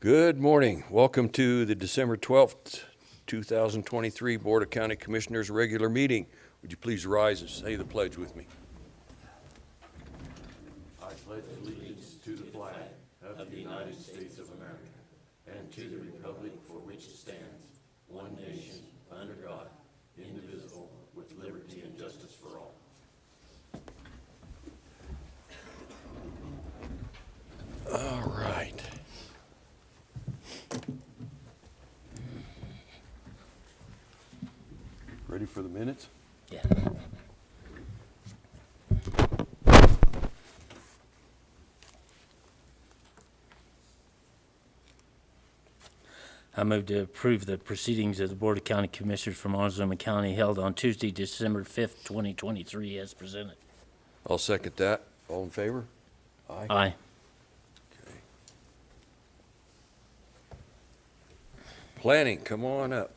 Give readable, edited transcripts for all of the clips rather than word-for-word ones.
Good morning. Welcome to the December 12th, 2023 Board of County Commissioners regular meeting. Would you please rise and say the pledge with me? I pledge allegiance to the flag of the United States of America and to the republic for which it stands, one nation, under God, indivisible, with liberty and justice for all. All right. Ready for the minutes? Yeah. I move to approve the proceedings of the Board of County Commissioners for Montezuma County held on Tuesday, December 5th, 2023 as presented. I'll second that. All in favor? Aye. Aye. Okay. Planning, come on up.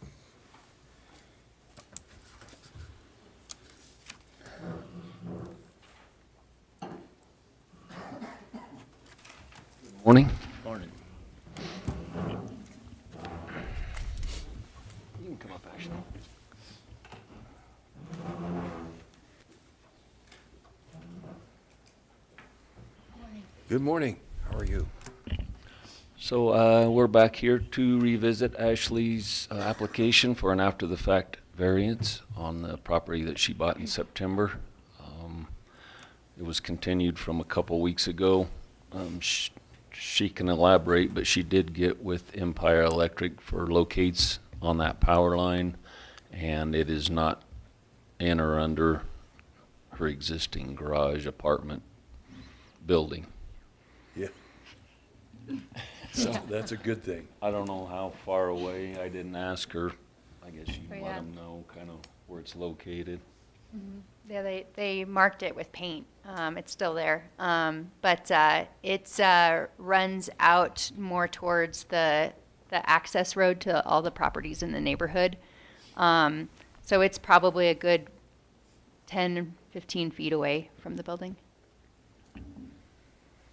Morning. Morning. You can come up, Ashley. Good morning. How are you? So we're back here to revisit Ashley's application for an after-the-fact variance on the property that she bought in September. It was continued from a couple weeks ago. She can elaborate, but she did get with Empire Electric for locates on that power line, and it is not in or under her existing garage apartment building. Yeah. So That's a good thing. I don't know how far away. I didn't ask her. I guess you Oh, let yeah. them know kind of where it's located. Yeah, they marked it with paint. It's still there. But it runs out more towards the access road to all the properties in the neighborhood. So it's probably a good 10, 15 feet away from the building,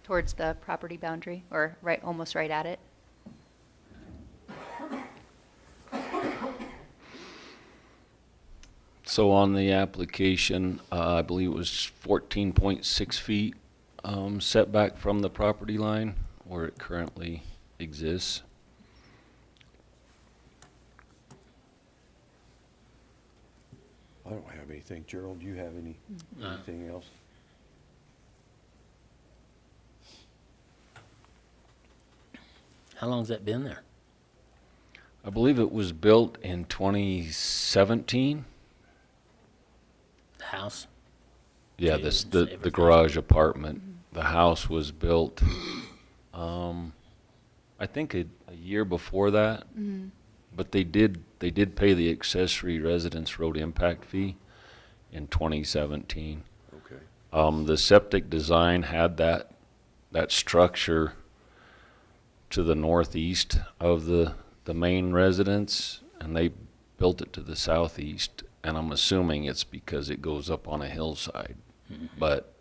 towards the property boundary, or right, almost right at it. So on the application, I believe it was 14.6 feet setback from the property line where it currently exists. I don't have anything. Gerald, do you have anything else? How long's that been there? I believe it was built in 2017. The house? Yeah, Okay, it's the everything. garage apartment. The house was built, I think a year before that. But they did pay the accessory residence road impact fee in 2017. Okay. The septic design had that structure to the northeast of the main residence, and they built it to the southeast. And I'm assuming it's because it goes up on a hillside. But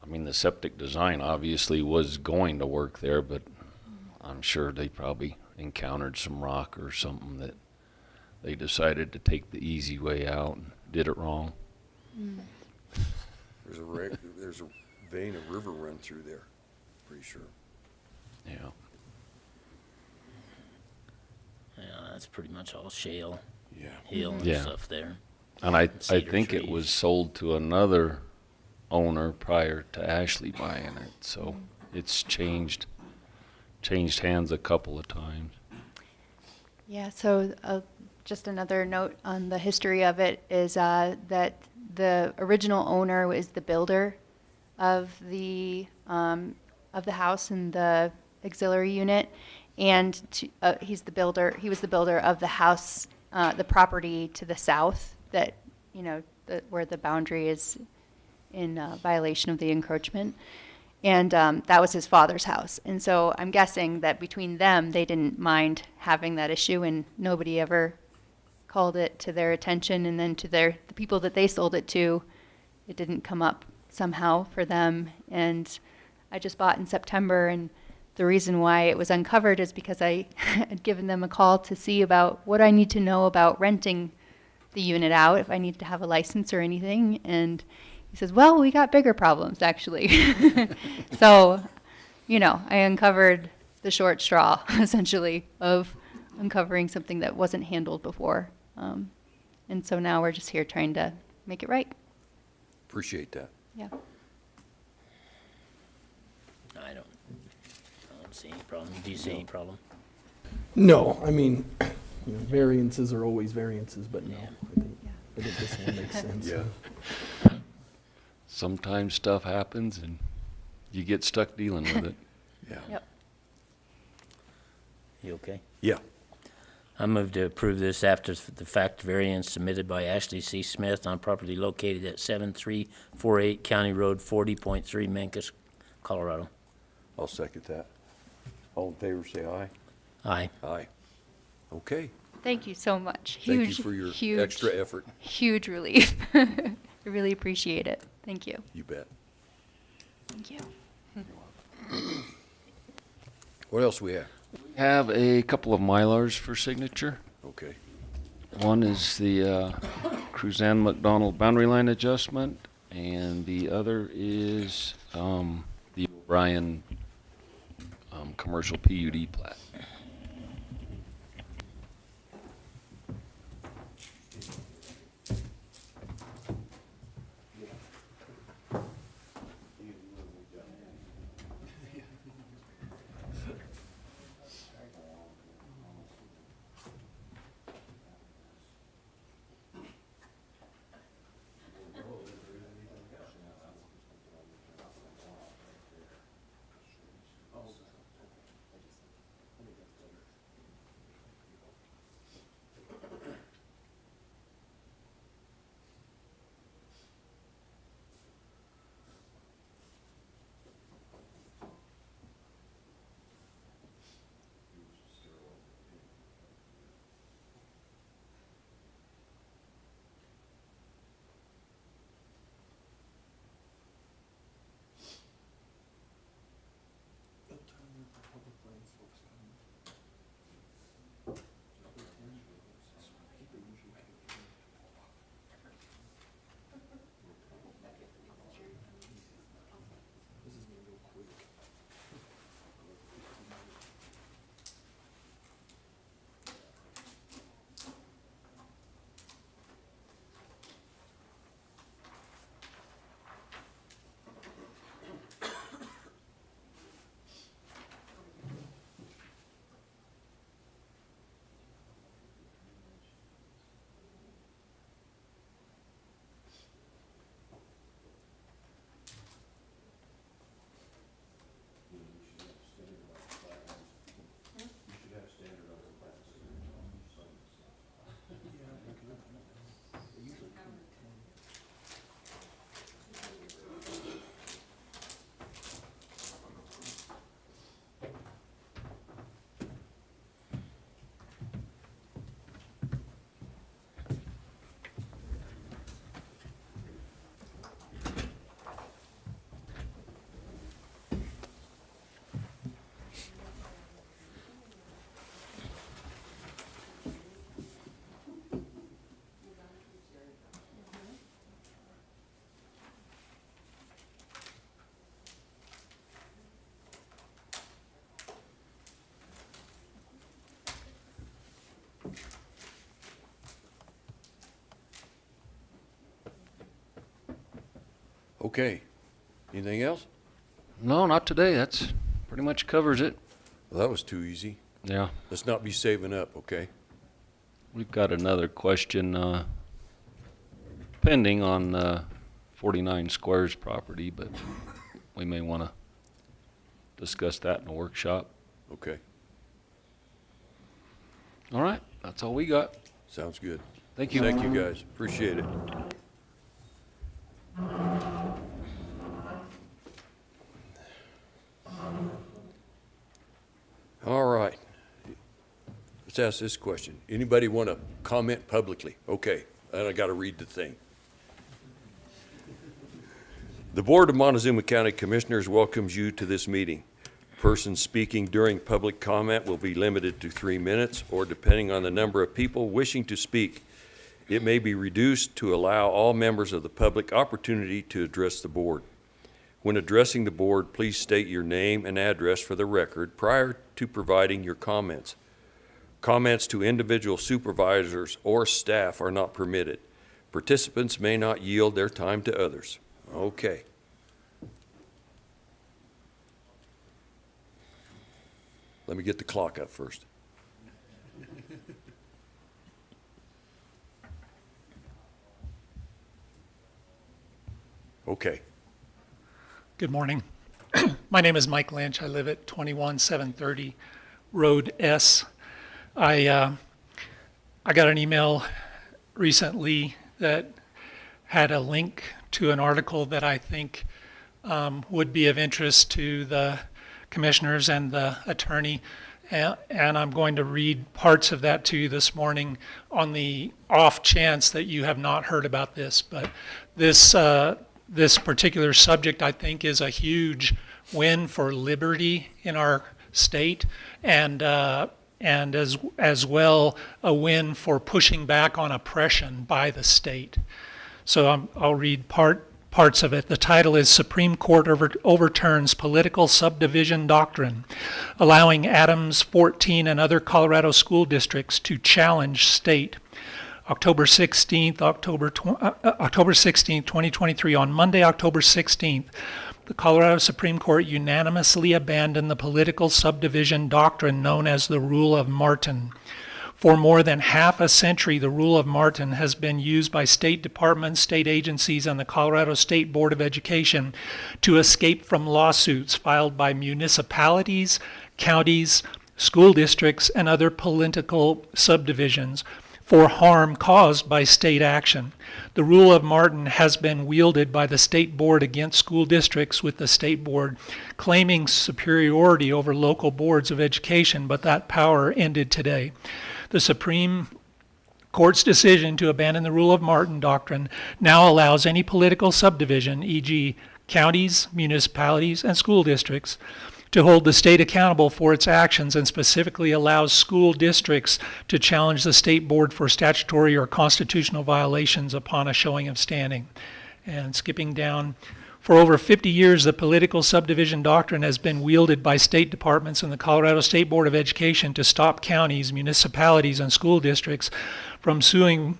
I mean, the septic design obviously was going to work there, but I'm sure they probably encountered some rock or something that they decided to take the easy way out and did it wrong. There's a vein of river run through there, pretty sure. Yeah. Yeah, that's pretty much all shale, Yeah. hill and Yeah. stuff there. And I Cedar think it trees. was sold to another owner prior to Ashley buying it, so it's changed hands a couple of times. Yeah, so just another note on the history of it is that the original owner was the builder of the house and the auxiliary unit, and he was the builder of the house, the property to the south that, where the boundary is in violation of the encroachment. And that was his father's house. And so I'm guessing that between them, they didn't mind having that issue, and nobody ever called it to their attention. And then to the people that they sold it to, it didn't come up somehow for them. And I just bought in September, and the reason why it was uncovered is because I had given them a call to see about what I need to know about renting the unit out, if I need to have a license or anything. And he says, well, we got bigger problems, actually. So, you know, I uncovered the short straw, essentially, of uncovering something that wasn't handled before. And so now we're just here trying to make it right. Appreciate that. Yeah. I don't see any problem. Do you see any problem? No, I mean, you know, variances are always variances, but no, Yeah. I think this one makes sense. Yeah. Sometimes stuff happens and you get stuck dealing with it. Yeah. Yep. You okay? Yeah. I move to approve this after-the-fact variance submitted by Ashley C. Smith on property located at 7348 County Road 40.3, Mancos, Colorado. I'll second that. All in favor, say aye. Aye. Aye. Okay. Thank you so much. Thank Huge, you for your huge, extra effort. huge relief. I really appreciate it. Thank you. You bet. Thank you. What else we have? Have a couple of Mylars for signature. Okay. One is the Cruzan McDonald boundary line adjustment, and the other is the O'Brien commercial PUD plat. Okay. Anything else? No, not today. That's pretty much covers it. Well, that was too easy. Yeah. Let's not be saving up, okay? We've got another question pending on 49 Squares property, but we may want to discuss that in a workshop. Okay. All right, that's all we got. Sounds good. Thank you. Thank you, guys. Appreciate it. All right. Let's ask this question. Anybody want to comment publicly? Okay, and I got to read the thing. The Board of Montezuma County Commissioners welcomes you to this meeting. Persons speaking during public comment will be limited to 3 minutes, or depending on the number of people wishing to speak, it may be reduced to allow all members of the public opportunity to address the board. When addressing the board, please state your name and address for the record prior to providing your comments. Comments to individual supervisors or staff are not permitted. Participants may not yield their time to others. Okay. Let me get the clock up first. Okay. Good morning. My name is Mike Lynch. I live at 21730 Road S. I got an email recently that had a link to an article that I think would be of interest to the commissioners and the attorney. And I'm going to read parts of that to you this morning on the off chance that you have not heard about this. But this particular subject, I think, is a huge win for liberty in our state, and as well a win for pushing back on oppression by the state. So I'll read parts of it. The title is Supreme Court Overturns Political Subdivision Doctrine, Allowing Adams 14 and Other Colorado School Districts to Challenge State. October 16th, 2023. On Monday, October 16th, the Colorado Supreme Court unanimously abandoned the political subdivision doctrine known as the Rule of Martin. For more than half a century, the Rule of Martin has been used by state departments, state agencies, and the Colorado State Board of Education to escape from lawsuits filed by municipalities, counties, school districts, and other political subdivisions for harm caused by state action. The Rule of Martin has been wielded by the State Board against school districts, with the State Board claiming superiority over local boards of education, but that power ended today. The Supreme Court's decision to abandon the Rule of Martin doctrine now allows any political subdivision, e.g. counties, municipalities, and school districts, to hold the state accountable for its actions, and specifically allows school districts to challenge the state board for statutory or constitutional violations upon a showing of standing. And skipping down, for over 50 years, the political subdivision doctrine has been wielded by state departments and the Colorado State Board of Education to stop counties, municipalities, and school districts from suing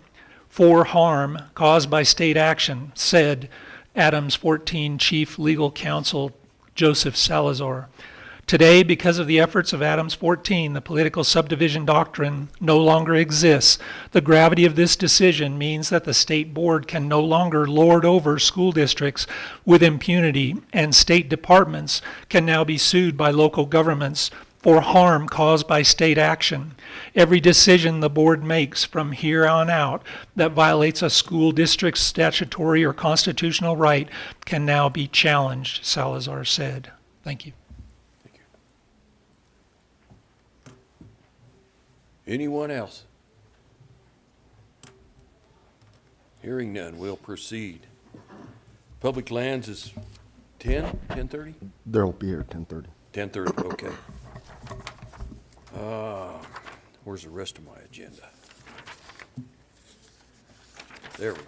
for harm caused by state action, said Adams 14 Chief Legal Counsel Joseph Salazar. Today, because of the efforts of Adams 14, the political subdivision doctrine no longer exists. The gravity of this decision means that the state board can no longer lord over school districts with impunity, and state departments can now be sued by local governments for harm caused by state action. Every decision the board makes from here on out that violates a school district's statutory or constitutional right can now be challenged, Salazar said. Thank you. Thank you. Anyone else? Hearing none, we'll proceed. Public lands is 10:30? They'll be here at 10:30. 10:30, okay. Where's the rest of my agenda? There we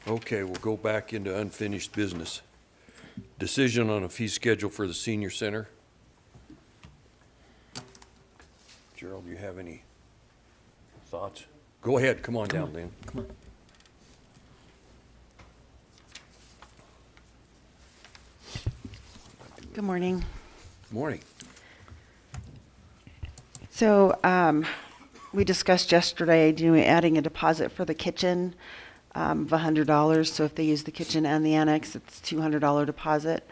go. Okay, we'll go back into unfinished business. Decision on a fee schedule for the senior center. Gerald, do you have any thoughts? Go ahead, come on down, then. Come on. Good morning. Morning. So we discussed yesterday adding a deposit for the kitchen of $100. So if they use the kitchen and the annex, it's $200 deposit.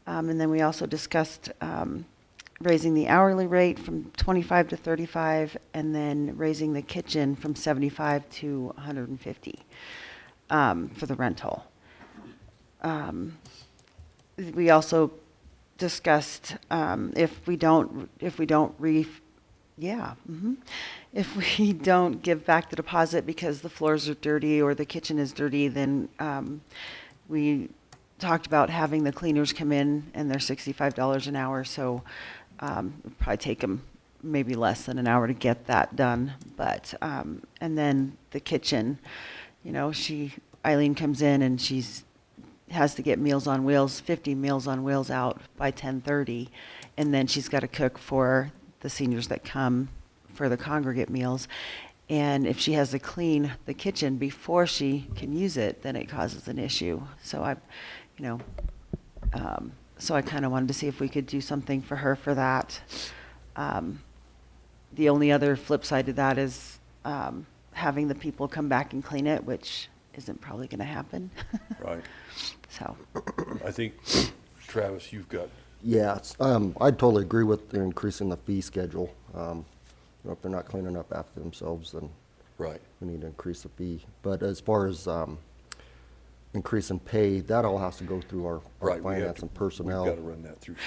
And then we also discussed raising the hourly rate from 25 to 35, and then raising the kitchen from 75 to 150 for the rental. We also discussed if we don't give back the deposit because the floors are dirty or the kitchen is dirty, then we talked about having the cleaners come in, and they're $65 an hour, so it'd probably take them maybe less than an hour to get that done. But and then the kitchen, you know, Eileen comes in and has to get Meals on Wheels, 50 Meals on Wheels out by 10:30, and then she's got to cook for the seniors that come for the congregate meals. And if she has to clean the kitchen before she can use it, then it causes an issue. So so I kind of wanted to see if we could do something for her for that. The only other flip side to that is having the people come back and clean it, which isn't probably going to happen. Right. So, I think, Travis, you've got, Yeah, I totally agree with the increasing the fee schedule. You know, if they're not cleaning up after themselves, then right. we need to increase the fee. But as far as increasing pay, that all has to go through our Right, we have finance to- and personnel. We've got to run that through.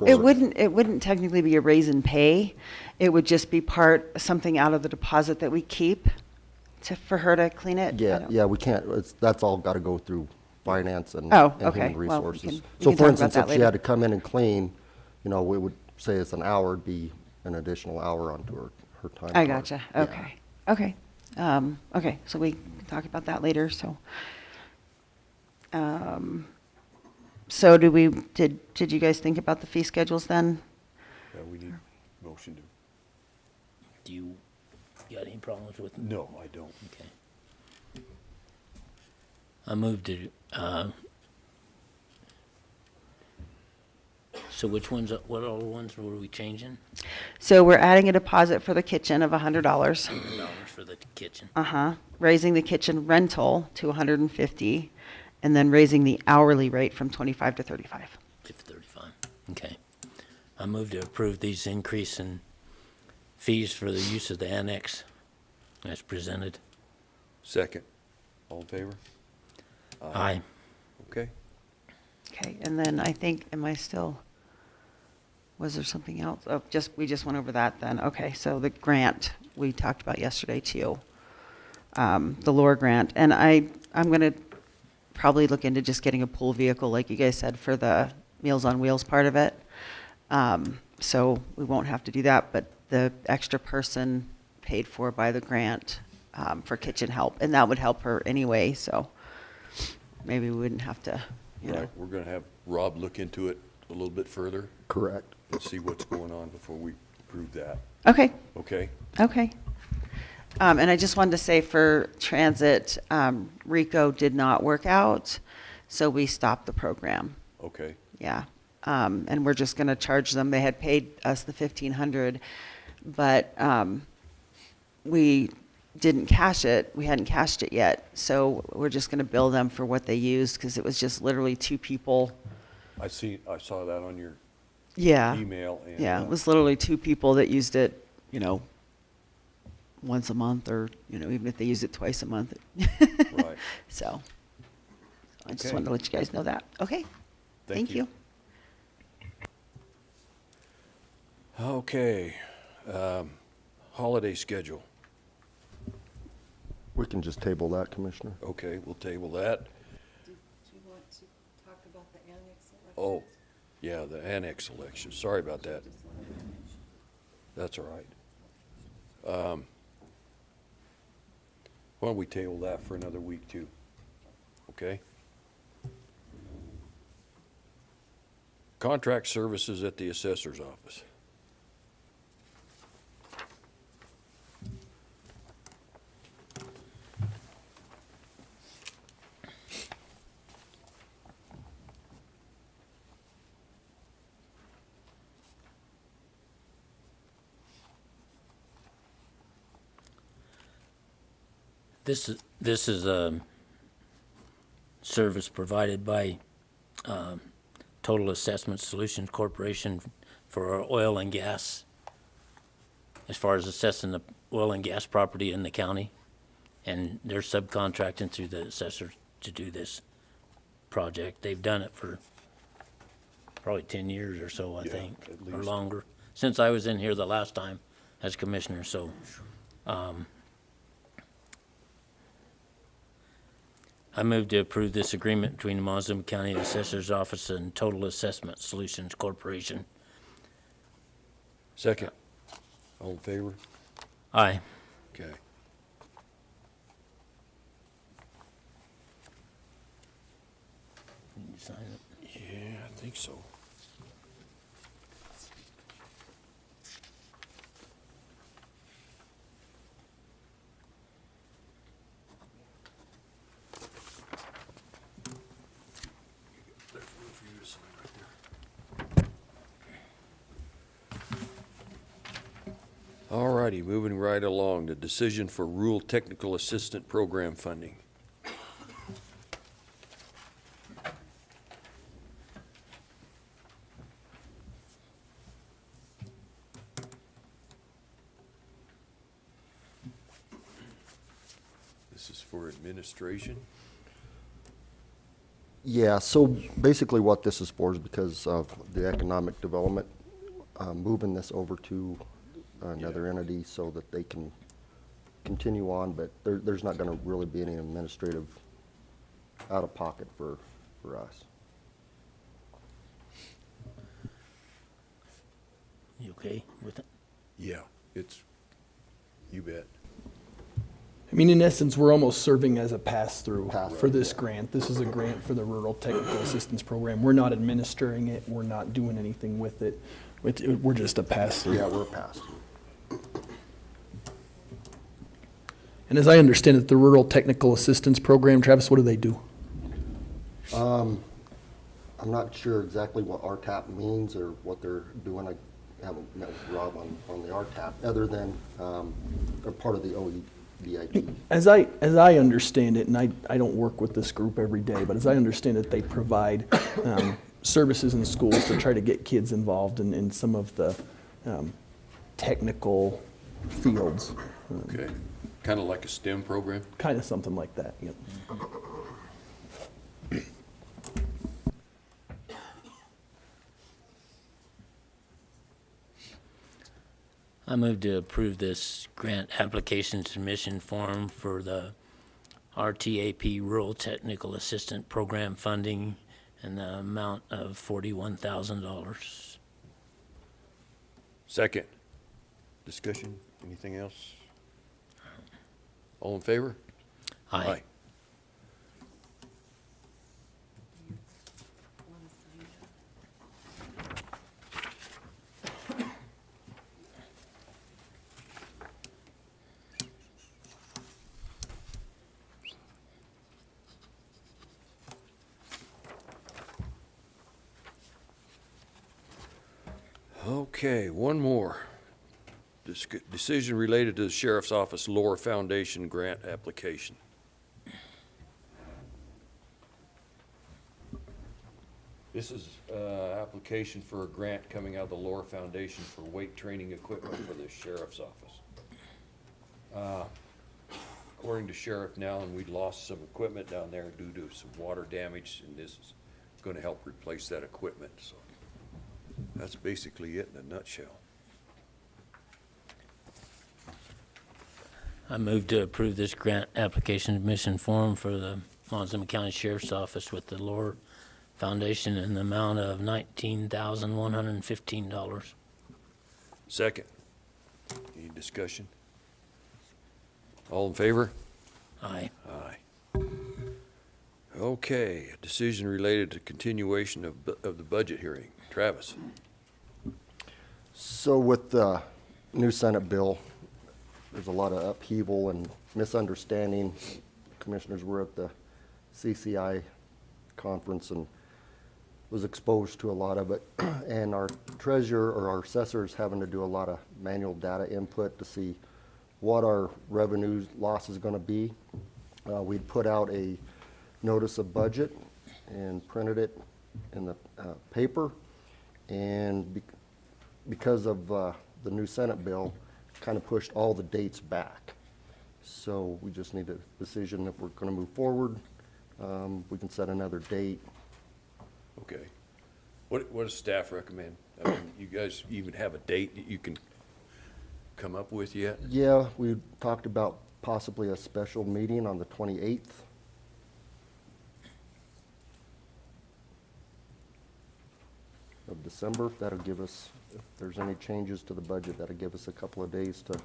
it wouldn't technically be a raise in pay. It would just be something out of the deposit that we keep for her to clean it. I Yeah, don't- yeah, we can't, that's all got to go through finance and Oh, and okay. human Well, we resources. can So talk for about instance, that if she later. had to come in and clean, you know, we would say it's an hour, it'd be an additional hour onto her time I card. gotcha. Yeah. Okay. Okay. Okay. So we can talk about that later. So, so did you guys think about the fee schedules then? Yeah, we need motion to, Do you got any problems with it? no, I don't. Okay. I moved to, so what all the ones were we changing? So we're adding a deposit for the kitchen of $100. $100 for the kitchen. Raising the kitchen rental to $150, and then raising the hourly rate from 25 to 35. 35. Okay. I move to approve these increase in fees for the use of the annex as presented. Second. All in favor? Aye. Okay. Okay. And then I think, was there something else? Oh, we just went over that then. Okay. So the grant we talked about yesterday too. The lure grant. And I'm going to probably look into just getting a pool vehicle, like you guys said, for the Meals on Wheels part of it. So we won't have to do that, but the extra person paid for by the grant for kitchen help, and that would help her anyway, so maybe we wouldn't have to, you know. Right, we're going to have Rob look into it a little bit further Correct. and see what's going on before we approve that. Okay, Okay? okay. And I just wanted to say for transit, RICO did not work out, so we stopped the program. Okay. Yeah. And we're just going to charge them. They had paid us the $1,500, but we didn't cash it. We hadn't cashed it yet. So we're just going to bill them for what they used because it was just literally 2 people. I saw that on your Yeah. email. And, Yeah. It was literally 2 people that used it, you know, once a month, or, you know, even if they use it twice a month. Right. So I just Okay. wanted to let you guys know that. Okay. Thank you. Okay. Holiday schedule. We can just table that, Commissioner. Okay, we'll table that. Do you want to talk about the annex elections? Oh, yeah, the annex election. Sorry about that. That's all right. Why don't we table that for another week too? Okay? Contract services at the assessor's office. This is a service provided by Total Assessment Solutions Corporation for our oil and gas, as far as assessing the oil and gas property in the county. And they're subcontracting through the assessor to do this project. They've done it for probably 10 years or so, I Yeah, think, at or least. longer, since I was in here the last time as commissioner, so. I move to approve this agreement between the Montezuma County Assessor's Office and Total Assessment Solutions Corporation. Second. All in favor? Aye. Okay. You sign it. Yeah, I think so. There's room for you to sign right there. All righty, moving right along, the decision for Rural Technical Assistant Program funding. This is for administration. Yeah, so basically what this is for is because of the economic development, moving this over to another entity so that they can continue on, but there's not gonna really be any administrative out-of-pocket for us. You okay with it? Yeah, it's, you bet. I mean, in essence, we're almost serving as a pass-through Pass-through, for this grant. This is a grant for the Rural Technical Assistance Program. We're not administering it, we're not doing anything with it. We're just a pass-through. Yeah, we're past. And as I understand it, the Rural Technical Assistance Program, Travis, what do they do? I'm not sure exactly what RTAP means or what they're doing. I haven't met with Rob on the RTAP, other than they're part of the OEDIT. As I understand it, and I don't work with this group every day, but as I understand it, they provide services in schools to try to get kids involved in some of the technical fields. Okay, kind of like a STEM program? Kind of something like that, yep. I move to approve this grant application submission form for the RTAP Rural Technical Assistant Program funding in the amount of $41,000. Second. Discussion, anything else? All in favor? Aye. Want to sign that? Okay, one more. Decision related to the Sheriff's Office Lore Foundation grant application. This is application for a grant coming out of the Lore Foundation for weight training equipment for the Sheriff's Office. According to Sheriff Nowlan, we lost some equipment down there due to some water damage, and this is going to help replace that equipment. So that's basically it in a nutshell. I move to approve this grant application submission form for the Montezuma County Sheriff's Office with the Lore Foundation in the amount of $19,115. Second. Any discussion? All in favor? Aye. Aye. Okay, a decision related to continuation of the budget hearing. Travis? So with the new Senate bill, there's a lot of upheaval and misunderstanding. Commissioners were at the CCI conference and was exposed to a lot of it. And our treasurer or our assessor is having to do a lot of manual data input to see what our revenue loss is going to be. We'd put out a notice of budget and printed it in the paper. And because of the new Senate bill, kind of pushed all the dates back. So we just need a decision if we're going to move forward. We can set another date. Okay. What does staff recommend? I mean, you guys even have a date that you can come up with yet? Yeah, we talked about possibly a special meeting on the 28th. December. That'll give us, if there's any changes to the budget, that'll give us a couple of days to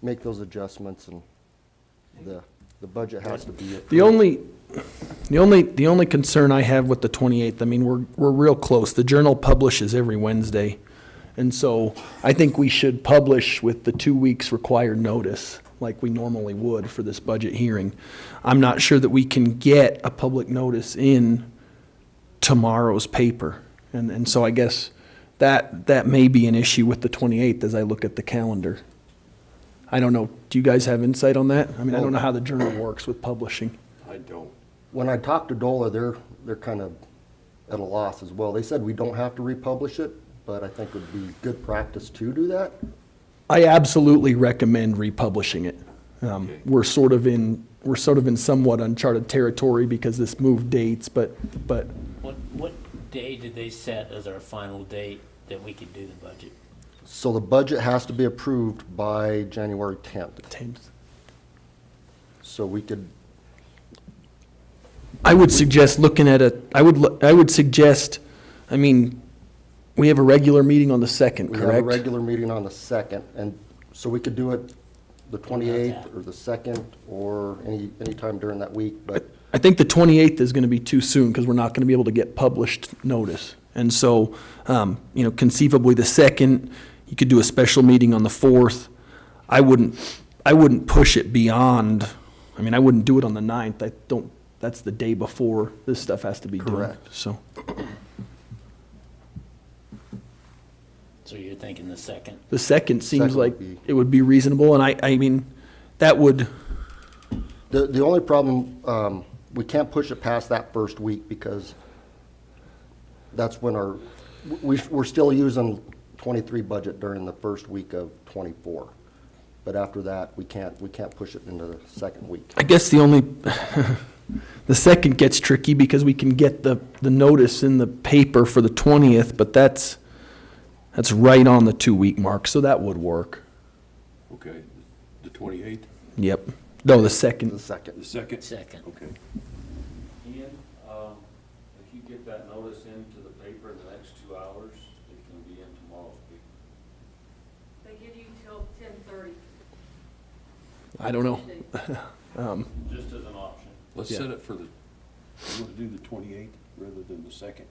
make those adjustments, and the budget has to be approved. The only concern I have with the 28th, I mean, we're real close. The Journal publishes every Wednesday. And so I think we should publish with the 2 weeks required notice like we normally would for this budget hearing. I'm not sure that we can get a public notice in tomorrow's paper. And so I guess that may be an issue with the 28th as I look at the calendar. I don't know. Do you guys have insight on that? I mean, I don't know how the Journal works with publishing. I don't. When I talked to DOLA, they're kind of at a loss as well. They said we don't have to republish it, but I think it would be good practice to do that. I absolutely recommend republishing it. Okay. We're sort of in somewhat uncharted territory because this moved dates, but What day did they set as our final date that we could do the budget? So the budget has to be approved by January 10th. So we could, I would suggest looking at I would suggest, I mean, we have a regular meeting on the 2nd, we have a correct? regular meeting on the 2nd, and so we could do it the 28th or the 2nd or any time during that week, but I think the 28th is going to be too soon because we're not going to be able to get published notice. And so, conceivably the 2nd, you could do a special meeting on the 4th. I wouldn't push it beyond, I mean, I wouldn't do it on the 9th. That's the day before this stuff has to be done. Correct. So, So you're thinking the 2nd? the 2nd seems Second would like be- it would be reasonable, and I mean, that would, the only problem, we can't push it past that first week because that's when we're still using 23 budget during the first week of 24. But after that, we can't push it into the second week. I guess the 2nd gets tricky because we can get the notice in the paper for the 20th, but that's right on the 2-week mark, so that would work. Okay, the 28th, Yep. No, the The 2nd. second. the 2nd? 2nd. Okay. Ian, if you get that notice into the paper in the next 2 hours, it can be in tomorrow's paper. They give you till 10:30. I don't know. Just as an option. Let's Yeah. set it for you want to do the 28th rather than the 2nd?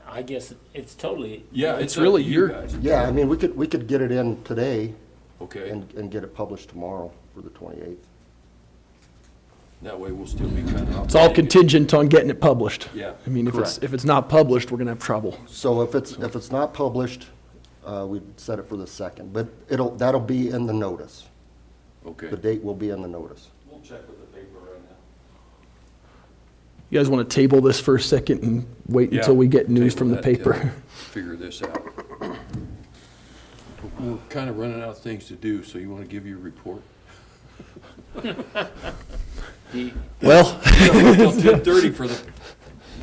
I guess it's totally, Yeah, It's it's up really to you your- guys. Yeah, I mean, we could get it in today Okay, and get it published tomorrow for the 28th. that way we'll still be kind of. It's all contingent on getting it published. Yeah, I mean, correct. if it's not published, we're gonna have trouble. So if it's not published, we'd set it for the 2nd, but that'll be in the notice. Okay. The date will be in the notice. We'll check with the paper right now. You guys wanna table this for a second and wait Yeah, until we get news table from the that till paper? Figure this out. We're kind of running out of things to do, so you want to give your report? Well, Until 10:30 for the this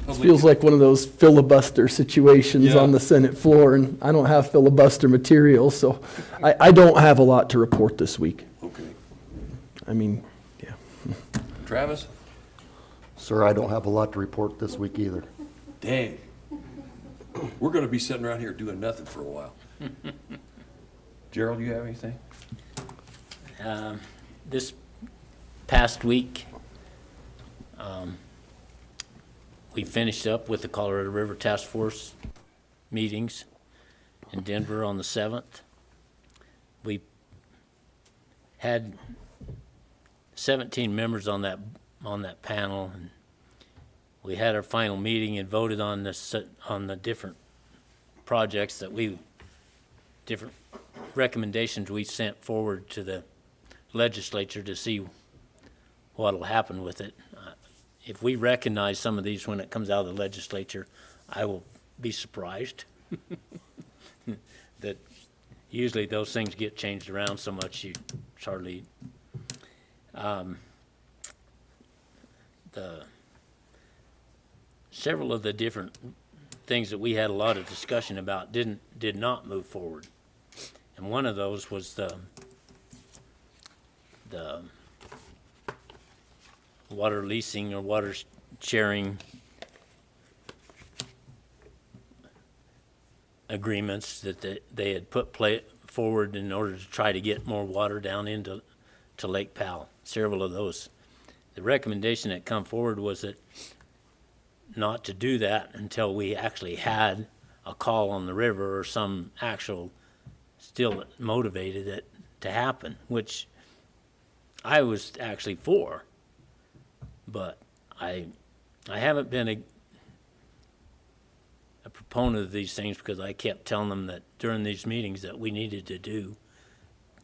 public. feels like one of those filibuster situations Yeah. on the Senate floor, and I don't have filibuster material, so I don't have a lot to report this week. Okay. I mean, yeah. Travis? Sir, I don't have a lot to report this week either. Dang. We're going to be sitting around here doing nothing for a while. Gerald, you have anything? this past week, we finished up with the Colorado River Task Force meetings in Denver on the 7th. We had 17 members on that panel, and we had our final meeting and voted on the different projects different recommendations we sent forward to the legislature to see what'll happen with it. If we recognize some of these when it comes out of the legislature, I will be surprised that usually those things get changed around so much it's hardly. Several of the different things that we had a lot of discussion about did not move forward. And one of those was the water leasing or water sharing agreements that they had put forward in order to try to get more water down into Lake Powell, several of those. The recommendation that come forward was that not to do that until we actually had a call on the river or some actual still motivated it to happen, which I was actually for. But I haven't been a proponent of these things because I kept telling them that during these meetings that we needed to do,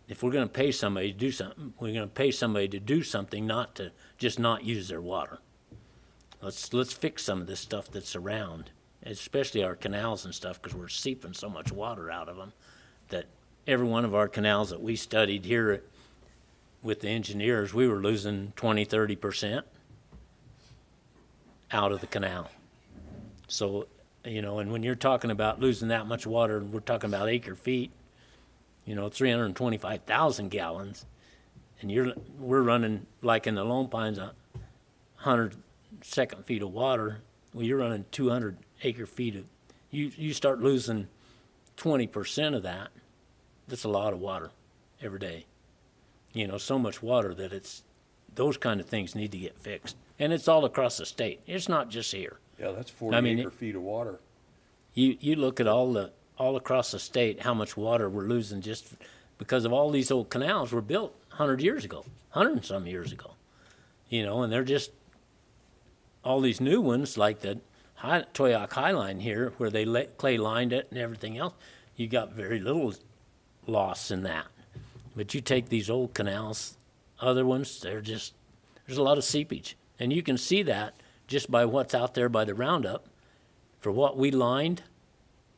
if we're going to pay somebody to do something, we're going to pay somebody to do something, not to just not use their water. Let's fix some of this stuff that's around, especially our canals and stuff, because we're seeping so much water out of them that every one of our canals that we studied here with the engineers, we were losing 20-30% out of the canal. So, and when you're talking about losing that much water, we're talking about acre feet, 325,000 gallons, and we're running, like in the Lone Pines, 100 second feet of water. Well, you're running 200 acre feet of, you start losing 20% of that. That's a lot of water every day. So much water that those kind of things need to get fixed. And it's all across the state. It's not just here. Yeah, that's 40 acre feet of water. You look at all across the state, how much water we're losing just because of all these old canals were built 100 years ago, 100 and some years ago. And they're just, all these new ones like the Toyac High Line here, where they clay lined it and everything else, you got very little loss in that. But you take these old canals, other ones, there's a lot of seepage. And you can see that just by what's out there by the Roundup. For what we lined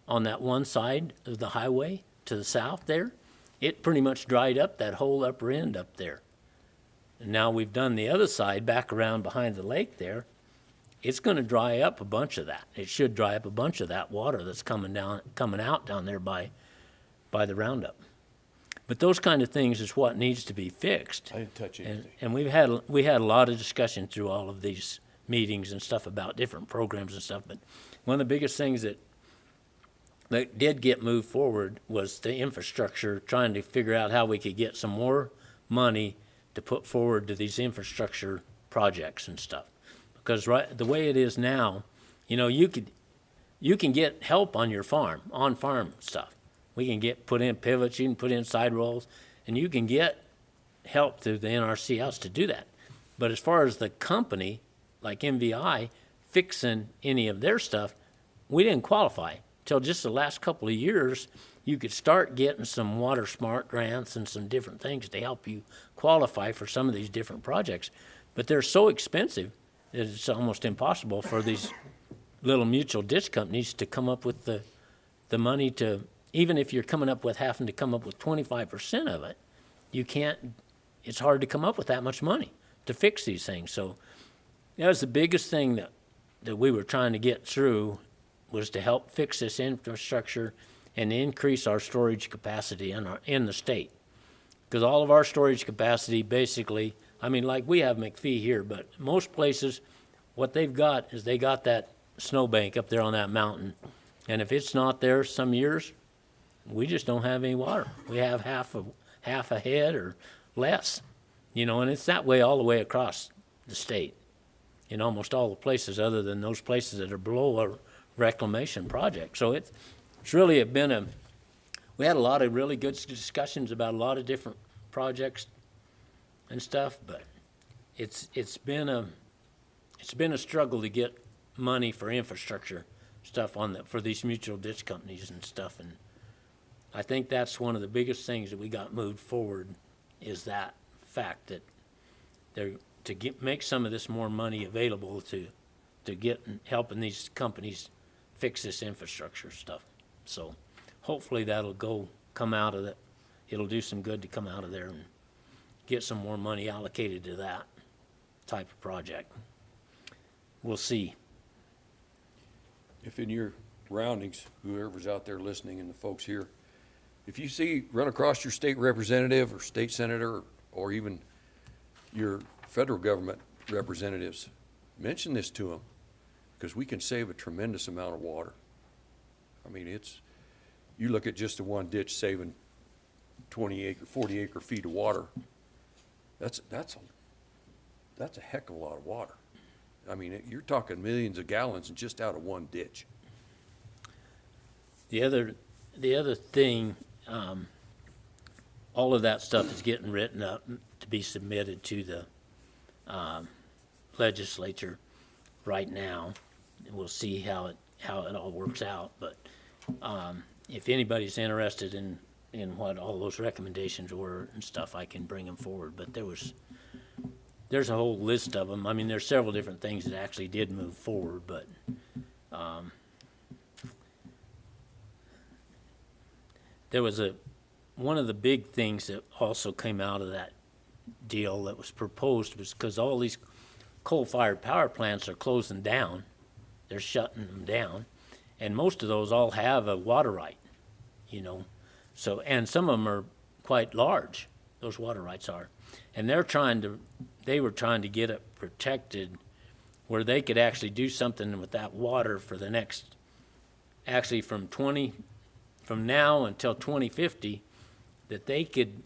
on that one side of the highway to the south there, it pretty much dried up that whole upper end up there. And now we've done the other side back around behind the lake there. It's going to dry up a bunch of that. It should dry up a bunch of that water that's coming out down there by the Roundup. But those kind of things is what needs to be fixed. I didn't touch anything. And we had a lot of discussion through all of these meetings and stuff about different programs and stuff. But one of the biggest things that did get moved forward was the infrastructure, trying to figure out how we could get some more money to put forward to these infrastructure projects and stuff. Because the way it is now, you can get help on your farm, on-farm stuff. We can put in pivots, you can put in sidewalls, and you can get help through the NRCS to do that. But as far as the company, like MVI, fixing any of their stuff, we didn't qualify. Till just the last couple of years, you could start getting some Water Smart grants and some different things to help you qualify for some of these different projects. But they're so expensive that it's almost impossible for these little mutual ditch companies to come up with the money to, even if you're having to come up with 25% of it, it's hard to come up with that much money to fix these things. So that was the biggest thing that we were trying to get through, was to help fix this infrastructure and increase our storage capacity in the state. Because all of our storage capacity basically, like we have McPhee here, but most places, what they've got is they got that snowbank up there on that mountain. And if it's not there some years, we just don't have any water. We have half a head or less, and it's that way all the way across the state in almost all the places other than those places that are below a reclamation project. So it's really we had a lot of really good discussions about a lot of different projects and stuff, but it's been a struggle to get money for infrastructure stuff for these mutual ditch companies and stuff. And I think that's one of the biggest things that we got moved forward, is that fact that make some of this more money available to get helping these companies fix this infrastructure stuff. So hopefully that'll come out of it. It'll do some good to come out of there and get some more money allocated to that type of project. We'll see. If in your roundings, whoever's out there listening and the folks here, if you run across your state representative or state senator or even your federal government representatives, mention this to them, because we can save a tremendous amount of water. You look at just the one ditch saving 40 acre feet of water. That's a heck of a lot of water. I mean, you're talking millions of gallons just out of one ditch. The other thing, all of that stuff is getting written up to be submitted to the legislature right now. We'll see how it all works out, but if anybody's interested in what all those recommendations were and stuff, I can bring them forward. But there's a whole list of them. I mean, there's several different things that actually did move forward, but there was one of the big things that also came out of that deal that was proposed was because all these coal-fired power plants are closing down. They're shutting them down, and most of those all have a water right, you know. So, and some of them are quite large, those water rights are. And they were trying to get it protected where they could actually do something with that water for the next, actually from now until 2050, that they could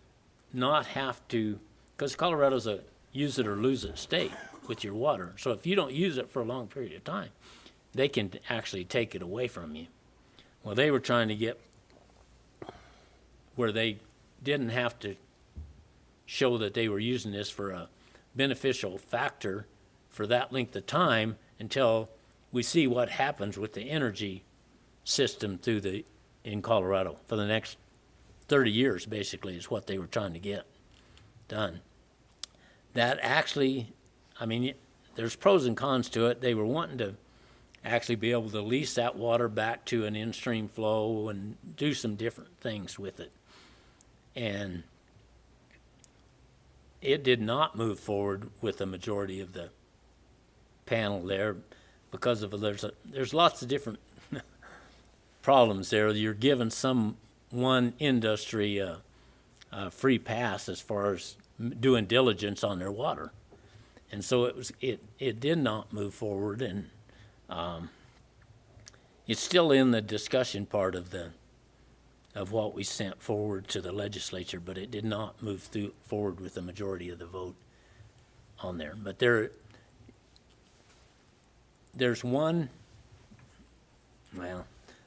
not have to, because Colorado's a use it or lose it state with your water. So if you don't use it for a long period of time, they can actually take it away from you. Well, they were trying to get where they didn't have to show that they were using this for a beneficial factor for that length of time until we see what happens with the energy system in Colorado for the next 30 years, basically, is what they were trying to get done. That actually, I mean, there's pros and cons to it. They were wanting to actually be able to lease that water back to an in-stream flow and do some different things with it. And it did not move forward with the majority of the panel there because of there's lots of different problems there. You're giving one industry a free pass as far as doing diligence on their water, and so it did not move forward, and it's still in the discussion part of what we sent forward to the legislature, but it did not move forward with the majority of the vote on there. But there's one, well,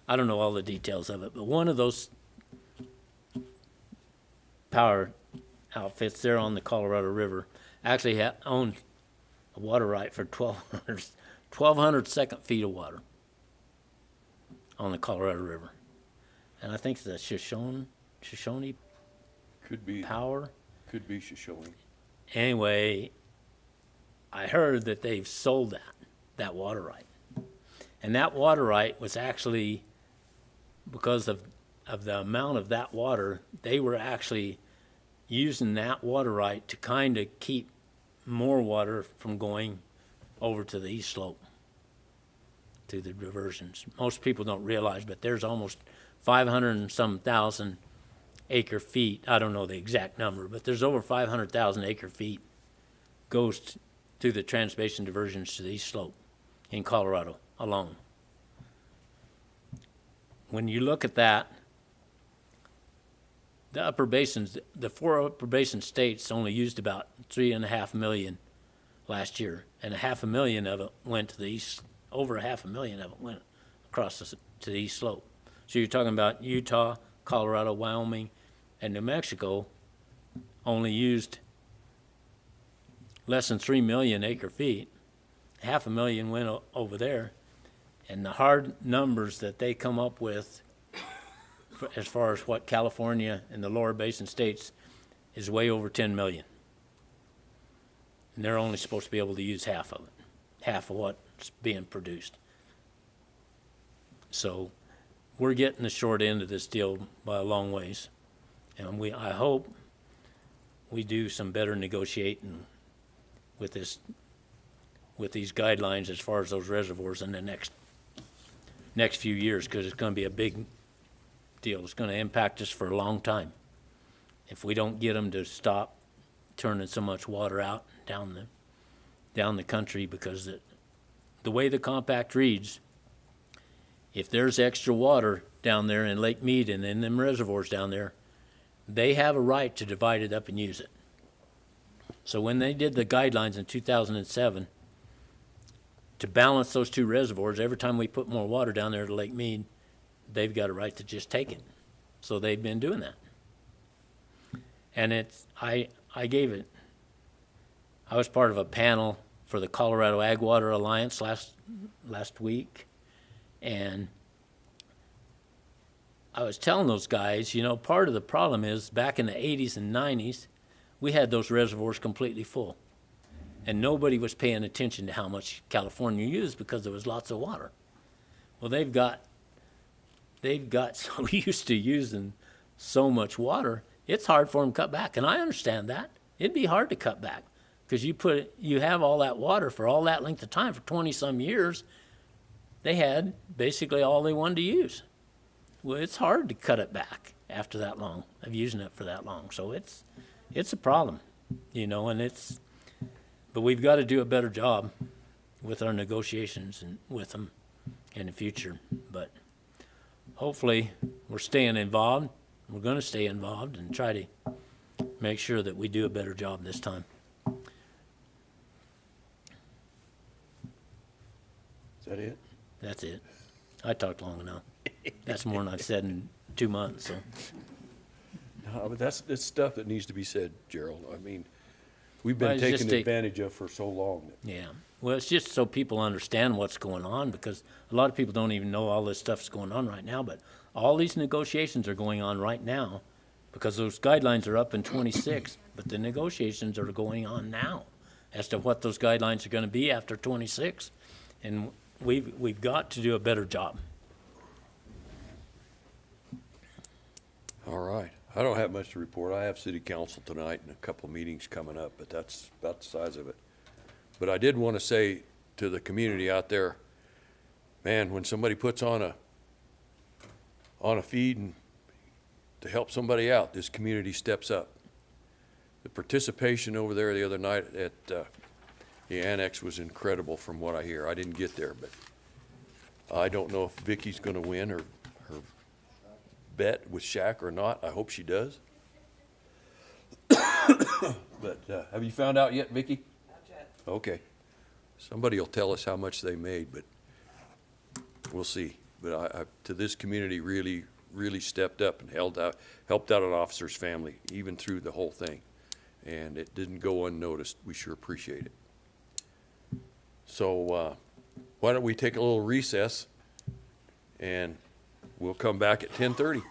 I don't know all the details of it, but one of those power outfits there on the Colorado River actually owned a water right for 1,200 second feet of water on the Colorado River. And I think it's the Shoshone Could be Power. Shoshone. Anyway, I heard that they've sold that water right. And that water right was actually, because of the amount of that water, they were actually using that water right to kind of keep more water from going over to the east slope through the diversions. Most people don't realize, but there's almost 500 and some thousand acre feet. I don't know the exact number, but there's over 500,000 acre feet goes through the transbasin diversions to the east slope in Colorado alone. When you look at that, the upper basins, the 4 upper basin states only used about 3.5 million last year, and 500,000 of it went to the east. Over 500,000 of it went across to the east slope. So you're talking about Utah, Colorado, Wyoming, and New Mexico only used less than 3 million acre feet. 500,000 went over there, and the hard numbers that they come up with as far as what California and the lower basin states is way over 10 million. And they're only supposed to be able to use half of it, half of what's being produced. So we're getting the short end of this deal by a long ways. And I hope we do some better negotiating with these guidelines as far as those reservoirs in the next few years, because it's going to be a big deal. It's going to impact us for a long time if we don't get them to stop turning so much water out down the country, because the way the compact reads, if there's extra water down there in Lake Mead and in them reservoirs down there, they have a right to divide it up and use it. So when they did the guidelines in 2007, to balance those two reservoirs, every time we put more water down there to Lake Mead, they've got a right to just take it. So they've been doing that. And I was part of a panel for the Colorado Ag Water Alliance last week, and I was telling those guys, part of the problem is back in the 80s and 90s, we had those reservoirs completely full. And nobody was paying attention to how much California used because there was lots of water. Well, they've got so used to using so much water, it's hard for them to cut back. And I understand that. It'd be hard to cut back because you have all that water for all that length of time, for 20-some years. They had basically all they wanted to use. Well, it's hard to cut it back after that long, of using it for that long. So it's a problem, but we've got to do a better job with our negotiations and with them in the future. But hopefully we're staying involved. We're going to stay involved and try to make sure that we do a better job this time. Is that it? That's it. I talked long enough. That's more than I've said in 2 months. So. No, but that's stuff that needs to be said, Gerald. I mean, we've Well, been it's just taken advantage of for so long. Yeah. Well, it's just so people understand what's going on, because a lot of people don't even know all this stuff's going on right now. But all these negotiations are going on right now because those guidelines are up in 26, but the negotiations are going on now as to what those guidelines are going to be after 26. And we've got to do a better job. All right. I don't have much to report. I have city council tonight and a couple of meetings coming up, but that's about the size of it. But I did want to say to the community out there, man, when somebody puts on a feed and to help somebody out, this community steps up. The participation over there the other night at the annex was incredible from what I hear. I didn't get there, but I don't know if Vicky's going to win her bet with Shaq or not. I hope she does. But have you found out yet, Vicky? Not yet. Okay. Somebody will tell us how much they made, but we'll see. But I to this community really, really stepped up and helped out an officer's family, even through the whole thing. And it didn't go unnoticed. We sure appreciate it. So why don't we take a little recess, and we'll come back at 10:30.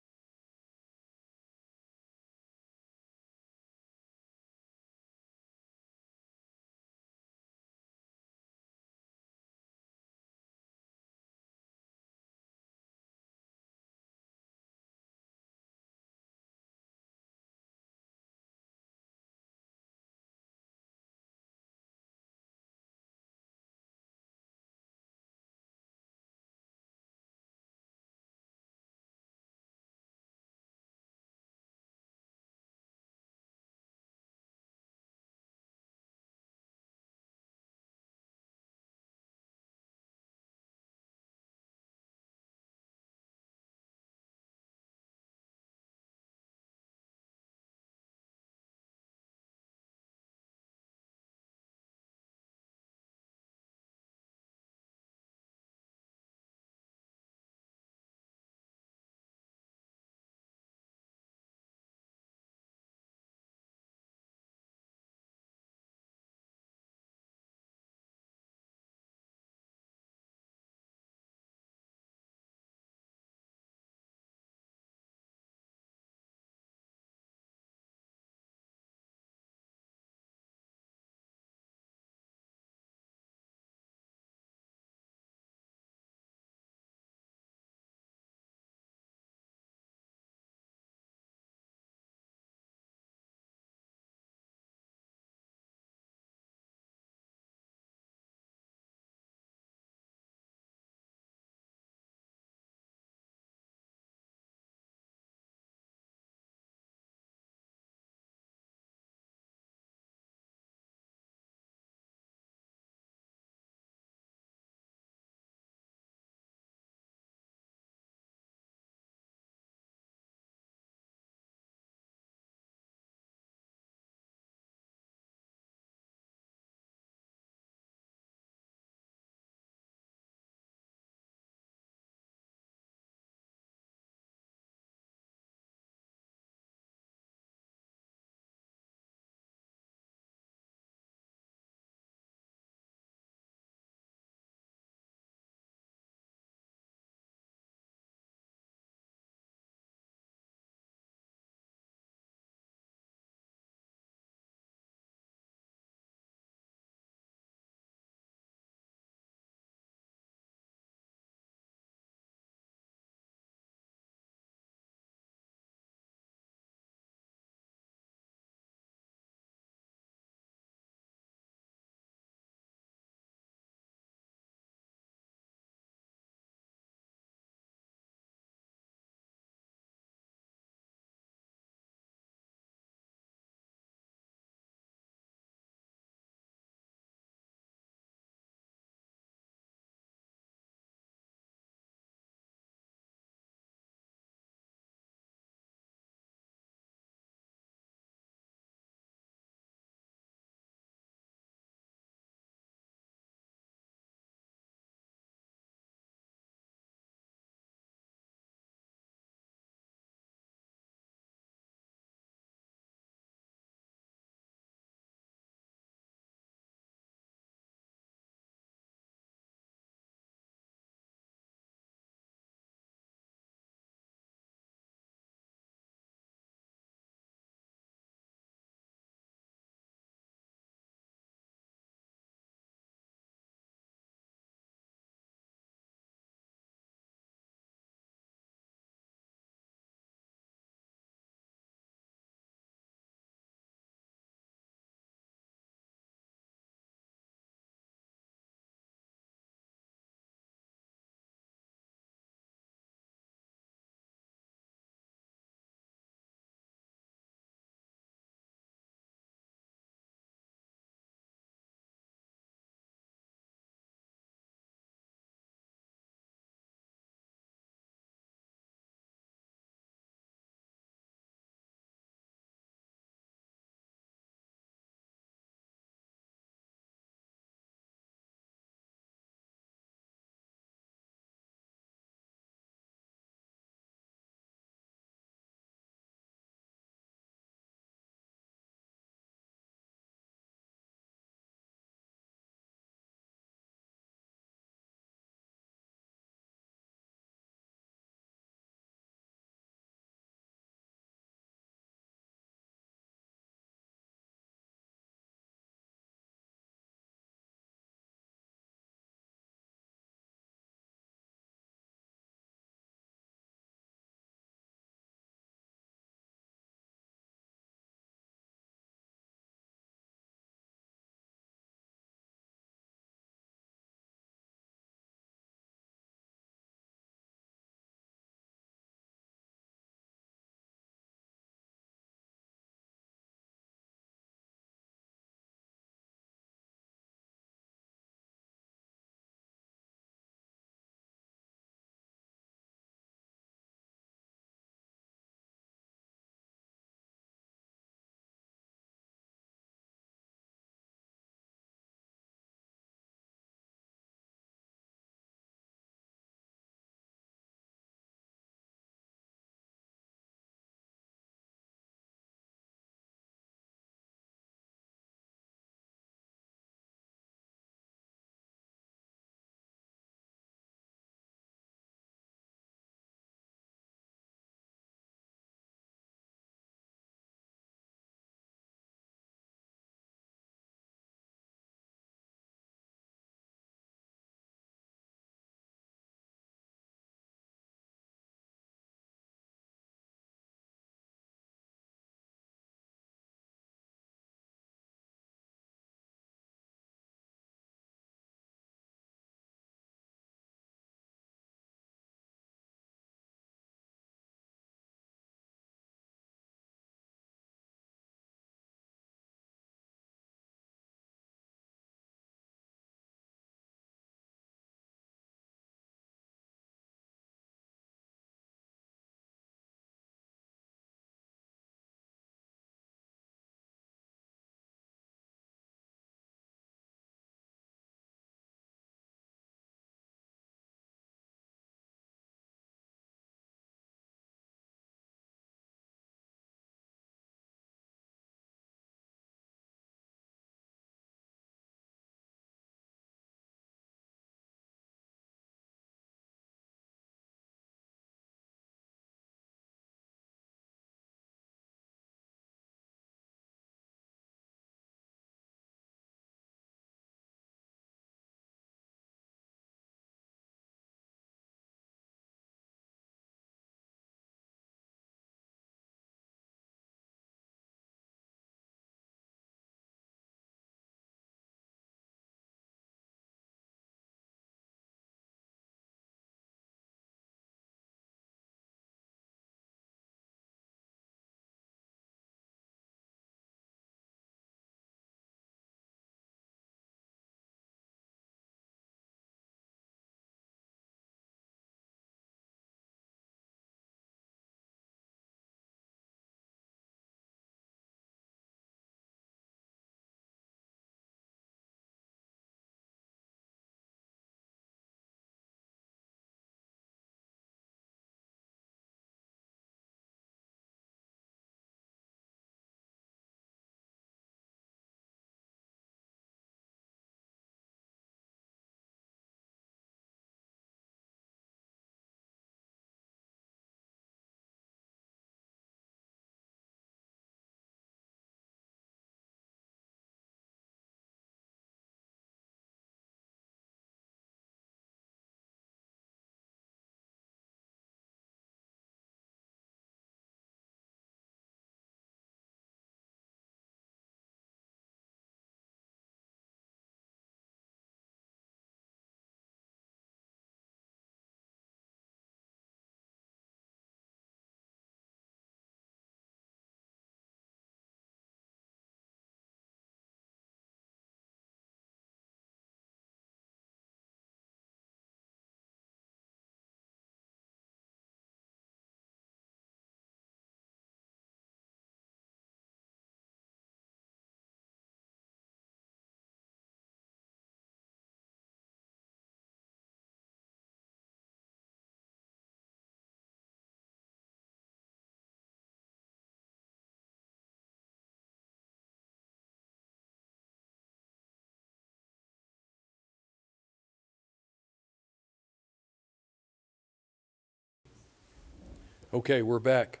Okay, we're back.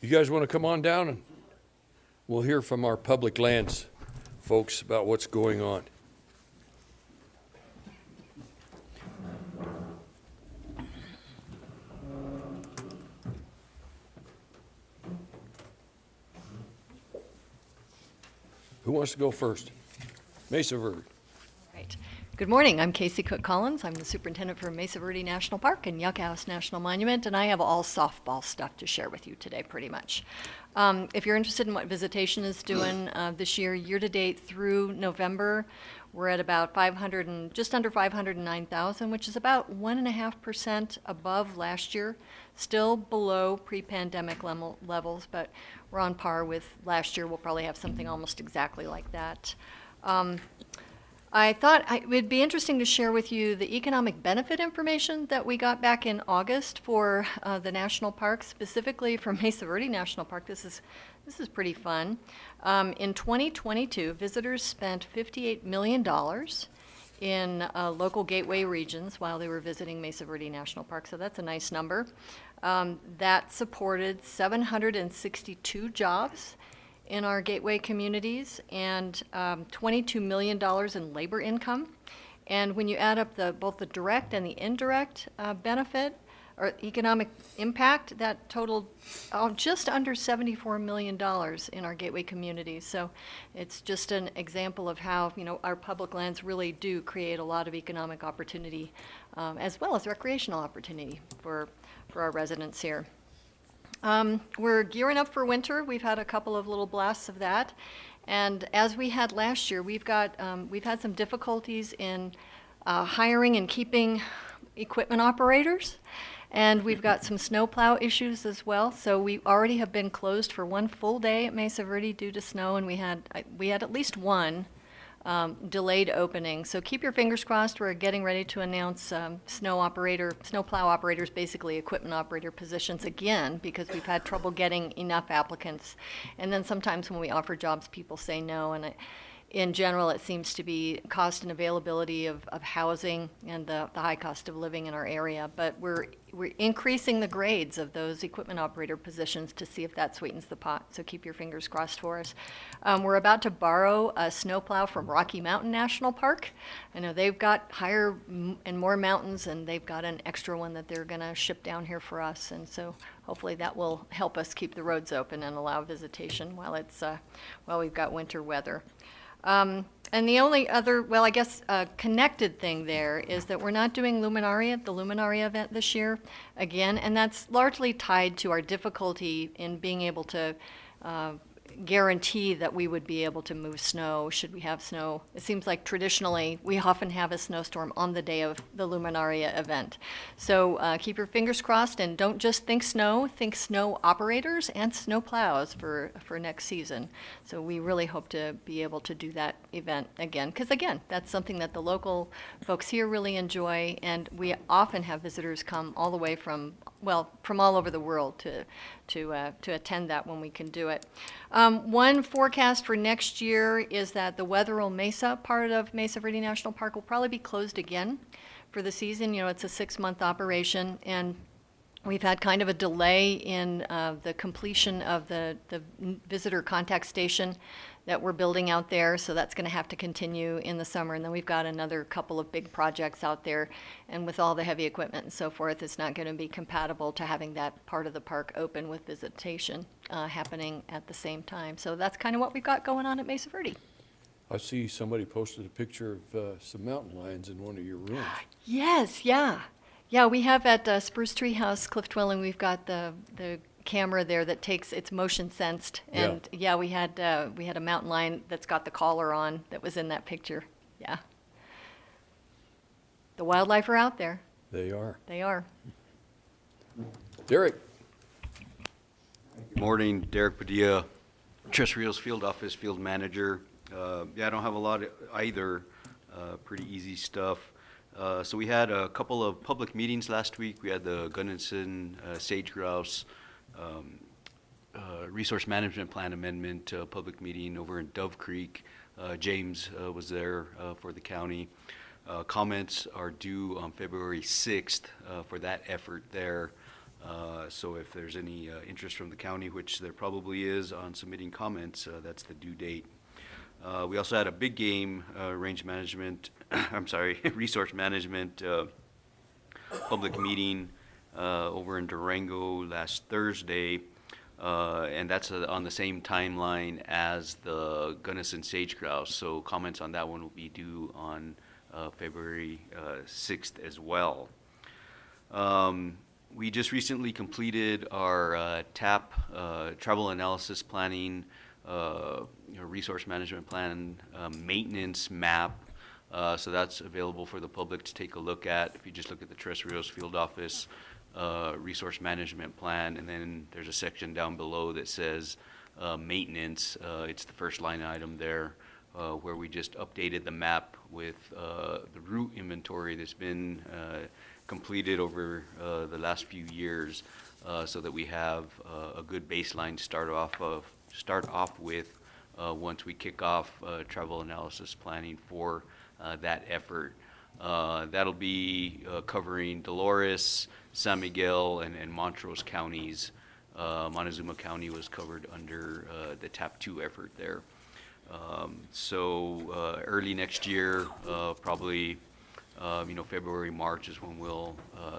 You guys want to come on down and we'll hear from our public lands folks about what's going on. Who wants to go first? Mesa Verde. Right. Good morning. I'm Casey Cook Collins. I'm the superintendent for Mesa Verde National Park and Yucca House National Monument, and I have all softball stuff to share with you today, pretty much. If you're interested in what visitation is doing this year to date through November, we're at about just under 509,000, which is about 1.5% above last year. Still below pre-pandemic levels, but we're on par with last year. We'll probably have something almost exactly like that. I thought it would be interesting to share with you the economic benefit information that we got back in August for the national park, specifically for Mesa Verde National Park. This is pretty fun. In 2022, visitors spent $58 million in local gateway regions while they were visiting Mesa Verde National Park, so that's a nice number. That supported 762 jobs in our gateway communities and $22 million in labor income. And when you add up both the direct and the indirect benefit or economic impact, that totaled just under $74 million in our gateway communities. So it's just an example of how, our public lands really do create a lot of economic opportunity as well as recreational opportunity for our residents here. We're gearing up for winter. We've had a couple of little blasts of that. And as we had last year, we've had some difficulties in hiring and keeping equipment operators. And we've got some snowplow issues as well. So we already have been closed for one full day at Mesa Verde due to snow, and we had at least one delayed opening. So keep your fingers crossed. We're getting ready to announce snowplow operators, basically equipment operator positions again, because we've had trouble getting enough applicants. And then sometimes when we offer jobs, people say no. And in general, it seems to be cost and availability of housing and the high cost of living in our area. But we're increasing the grades of those equipment operator positions to see if that sweetens the pot. So keep your fingers crossed for us. We're about to borrow a snowplow from Rocky Mountain National Park. I know they've got higher and more mountains, and they've got an extra one that they're going to ship down here for us. And so hopefully that will help us keep the roads open and allow visitation while we've got winter weather. And the only other, connected thing there is that we're not doing the Luminaria event this year again, and that's largely tied to our difficulty in being able to guarantee that we would be able to move snow should we have snow. It seems like traditionally we often have a snowstorm on the day of the Luminaria event. So keep your fingers crossed and don't just think snow operators and snow plows for next season. So we really hope to be able to do that event again, because again, that's something that the local folks here really enjoy, and we often have visitors come all the way from all over the world to attend that when we can do it. One forecast for next year is that the Wetherill Mesa part of Mesa Verde National Park will probably be closed again for the season. It's a 6-month operation, and we've had kind of a delay in the completion of the visitor contact station that we're building out there, so that's going to have to continue in the summer. And then we've got another couple of big projects out there, and with all the heavy equipment and so forth, it's not going to be compatible to having that part of the park open with visitation happening at the same time. So that's kind of what we've got going on at Mesa Verde. I see somebody posted a picture of some mountain lions in one of your rooms. Yes, yeah. Yeah, we have at Spruce Tree House, Cliff Dwelling, we've got the camera there that it's motion sensed, and we had a mountain lion that's got the collar on that was in that picture. Yeah, the wildlife are out there. They are. Derek. Good morning, Derek Padilla, Tres Field Office Field Manager. I don't have a lot either, pretty easy stuff. So we had a couple of public meetings last week. We had the Gunnison Sage Grouse Resource Management Plan Amendment public meeting over in Dove Creek. James was there for the county. Comments are due on February 6th for that effort there. So if there's any interest from the county, which there probably is on submitting comments, that's the due date. We also had a big game range management, I'm sorry, resource management public meeting over in Durango last Thursday. And that's on the same timeline as the Gunnison Sage Grouse. So comments on that one will be due on February 6th as well. We just recently completed our TAP, Travel Analysis Planning, Resource Management Plan, Maintenance Map. So that's available for the public to take a look at. If you just look at the Terrestrials Field Office Resource Management Plan, and then there's a section down below that says Maintenance. It's the first line item there, where we just updated the map with the route inventory that's been completed over the last few years, so that we have a good baseline to start off with once we kick off travel analysis planning for that effort. That'll be covering Dolores, San Miguel, and Montrose counties. Montezuma County was covered under the TAP 2 effort there. So early next year, probably February, March is when we'll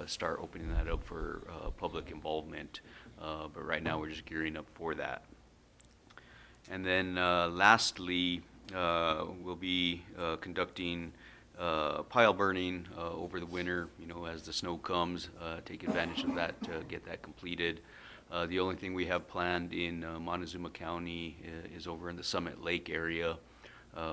start opening that up for public involvement. But right now we're just gearing up for that. And then lastly, we'll be conducting pile burning over the winter, as the snow comes, take advantage of that to get that completed. The only thing we have planned in Montezuma County is over in the Summit Lake area.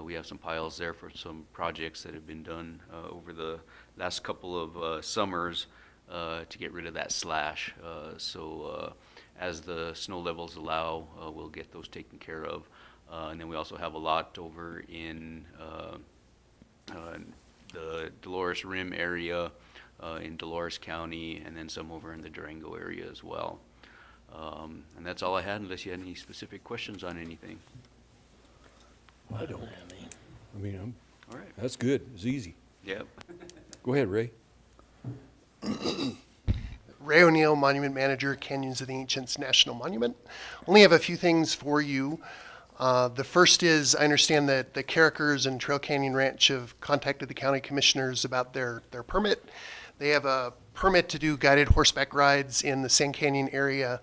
We have some piles there for some projects that have been done over the last couple of summers to get rid of that slash. So as the snow levels allow, we'll get those taken care of. And then we also have a lot over in the Dolores Rim area in Dolores County, and then some over in the Durango area as well. And that's all I had, unless you had any specific questions on anything. I don't. I mean, All right. that's good. It's easy. Yep. Go ahead, Ray. Ray O'Neill, Monument Manager, Canyons of the Ancients National Monument. Only have a few things for you. The first is, I understand that the Carrickers and Trail Canyon Ranch have contacted the county commissioners about their permit. They have a permit to do guided horseback rides in the Sand Canyon area,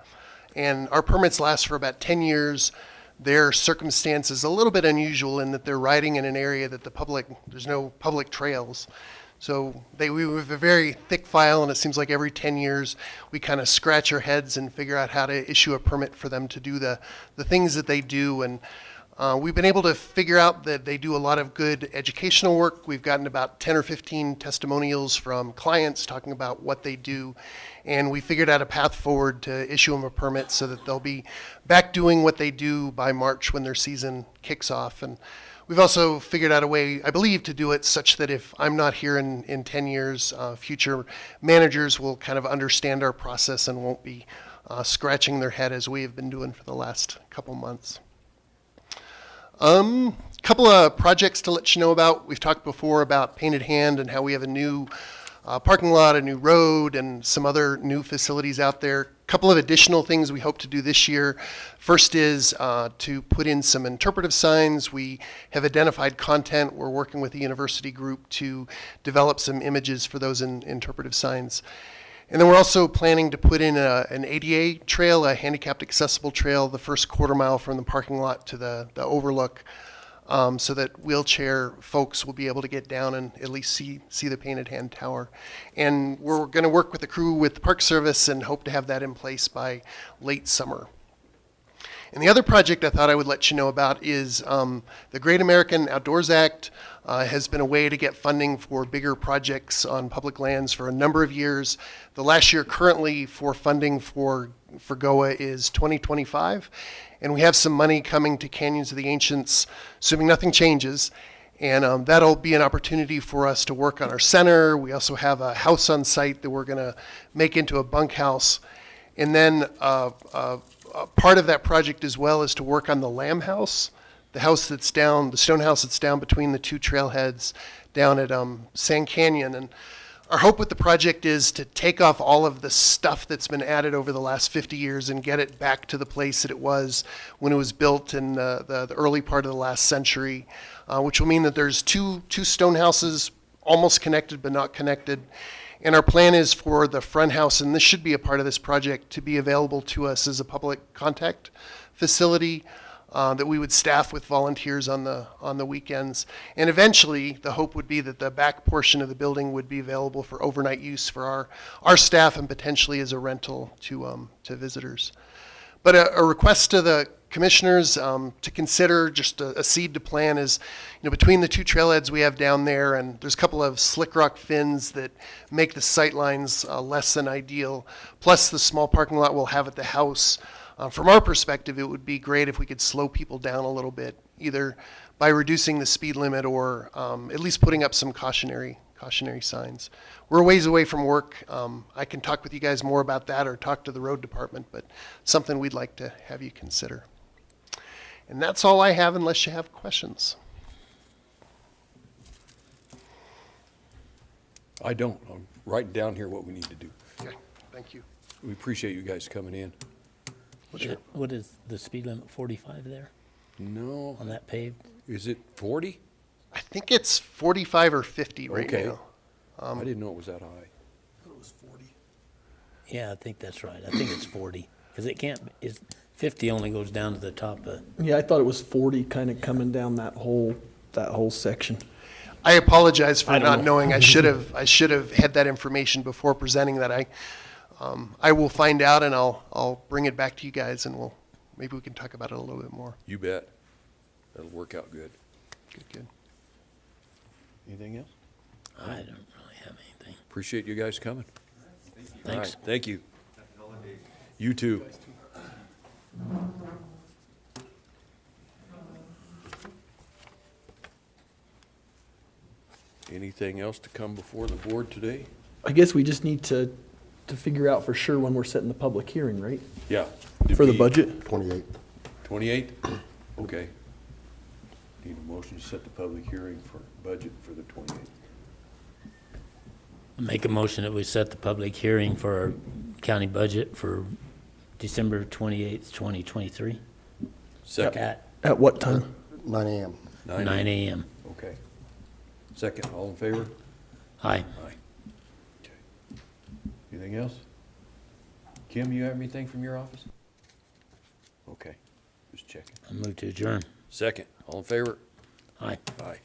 and our permits last for about 10 years. Their circumstance is a little bit unusual in that they're riding in an area that there's no public trails. So we have a very thick file, and it seems like every 10 years we kind of scratch our heads and figure out how to issue a permit for them to do the things that they do. And we've been able to figure out that they do a lot of good educational work. We've gotten about 10 or 15 testimonials from clients talking about what they do. And we figured out a path forward to issue them a permit so that they'll be back doing what they do by March when their season kicks off. And we've also figured out a way, I believe, to do it such that if I'm not here in 10 years, future managers will kind of understand our process and won't be scratching their head as we have been doing for the last couple months. Couple of projects to let you know about. We've talked before about Painted Hand and how we have a new parking lot, a new road, and some other new facilities out there. Couple of additional things we hope to do this year. First is to put in some interpretive signs. We have identified content. We're working with the university group to develop some images for those interpretive signs. And then we're also planning to put in an ADA trail, a handicapped accessible trail, the first quarter mile from the parking lot to the overlook, so that wheelchair folks will be able to get down and at least see the Painted Hand Tower. And we're going to work with the crew with the Park Service and hope to have that in place by late summer. And the other project I thought I would let you know about is the Great American Outdoors Act has been a way to get funding for bigger projects on public lands for a number of years. The last year currently for funding for GOA is 2025. And we have some money coming to Canyons of the Ancients, assuming nothing changes. And that'll be an opportunity for us to work on our center. We also have a house on site that we're going to make into a bunkhouse. And then part of that project as well is to work on the Lamb House, the house that's down, the stone house that's down between the two trailheads down at Sand Canyon. And Our hope with the project is to take off all of the stuff that's been added over the last 50 years and get it back to the place that it was when it was built in the early part of the last century, which will mean that there's two stone houses almost connected but not connected. And our plan is for the front house, and this should be a part of this project, to be available to us as a public contact facility that we would staff with volunteers on the weekends. And eventually, the hope would be that the back portion of the building would be available for overnight use for our staff and potentially as a rental to visitors. But a request to the commissioners to consider, just a seed to plan, is, between the two trailheads we have down there, and there's a couple of slick rock fins that make the sight lines less than ideal, plus the small parking lot we'll have at the house. From our perspective, it would be great if we could slow people down a little bit, either by reducing the speed limit or at least putting up some cautionary signs. We're a ways away from work. I can talk with you guys more about that or talk to the road department, but something we'd like to have you consider. And that's all I have, unless you have questions. I don't. I'm writing down here what we need to do. Okay, thank you. We appreciate you guys coming in. What is the speed limit, 45 there No, on that paved? is it 40? I think it's 45 or 50 right Okay. now. I didn't know it was that high. Yeah, I think that's right. I think it's 40, because it can't, 50 only goes down to the top of, Yeah, I thought it was 40 kind of coming down that whole section. I apologize for I don't not know. knowing. I should have had that information before presenting that. I will find out, and I'll bring it back to you guys, and maybe we can talk about it a little bit more. You bet. That'll work out good. Good. Anything else? I don't really have anything. Appreciate you guys coming. All Thanks. right, thank you. You too. Anything else to come before the board today? I guess we just need to figure out for sure when we're setting the public hearing, right? Yeah. For the budget? 28th. 28th? Okay. Need a motion to set the public hearing for budget for the 28th. Make a motion that we set the public hearing for our county budget for December 28th, 2023. Second. At what time? 9 a.m. 9 a.m. Okay. Second, all in favor? Aye. Aye. Okay. Anything else? Kim, you have anything from your office? Okay, just checking. I move to adjourn. Second, all in favor? Aye. Aye.